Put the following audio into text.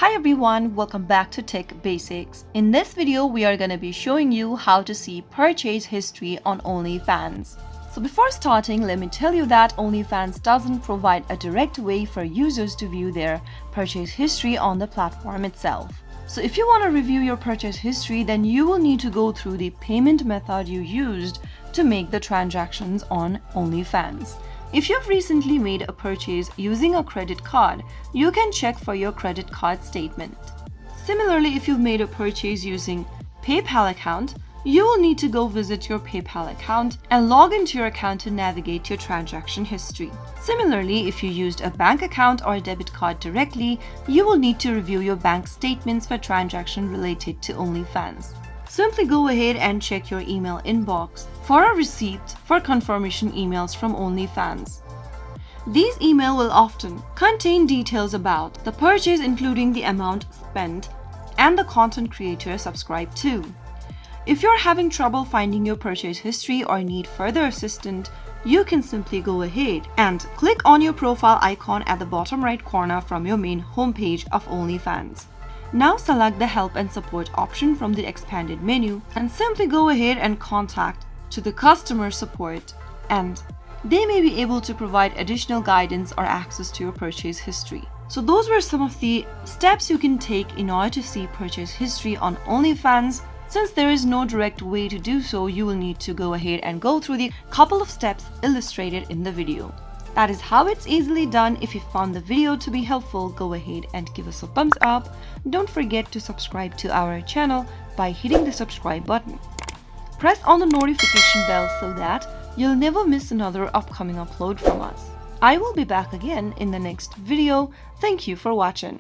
Hi everyone, welcome back to Tech Basics. In this video, we are going to be showing you how to see purchase history on OnlyFans. So before starting, let me tell you that OnlyFans doesn't provide a direct way for users to view their purchase history on the platform itself. So if you want to review your purchase history, then you will need to go through the payment method you used to make the transactions on OnlyFans. If you've recently made a purchase using a credit card, you can check for your credit card statement. Similarly, if you've made a purchase using PayPal account, you will need to go visit your PayPal account and log into your account to navigate your transaction history. Similarly, if you used a bank account or a debit card directly, you will need to review your bank statements for transactions related to OnlyFans. Simply go ahead and check your email inbox for a receipt for confirmation emails from OnlyFans. These emails will often contain details about the purchase, including the amount spent and the content creator subscribed to. If you're having trouble finding your purchase history or need further assistance, you can simply go ahead and click on your profile icon at the bottom right corner from your main homepage of OnlyFans. Now select the Help and Support option from the expanded menu and simply go ahead and contact to the customer support, and they may be able to provide additional guidance or access to your purchase history. So those were some of the steps you can take in order to see purchase history on OnlyFans. Since there is no direct way to do so, you will need to go ahead and go through the couple of steps illustrated in the video. That is how it's easily done. If you found the video to be helpful, go ahead and give us a thumbs up. Don't forget to subscribe to our channel by hitting the subscribe button. Press on the notification bell so that you'll never miss another upcoming upload from us. I will be back again in the next video. Thank you for watching.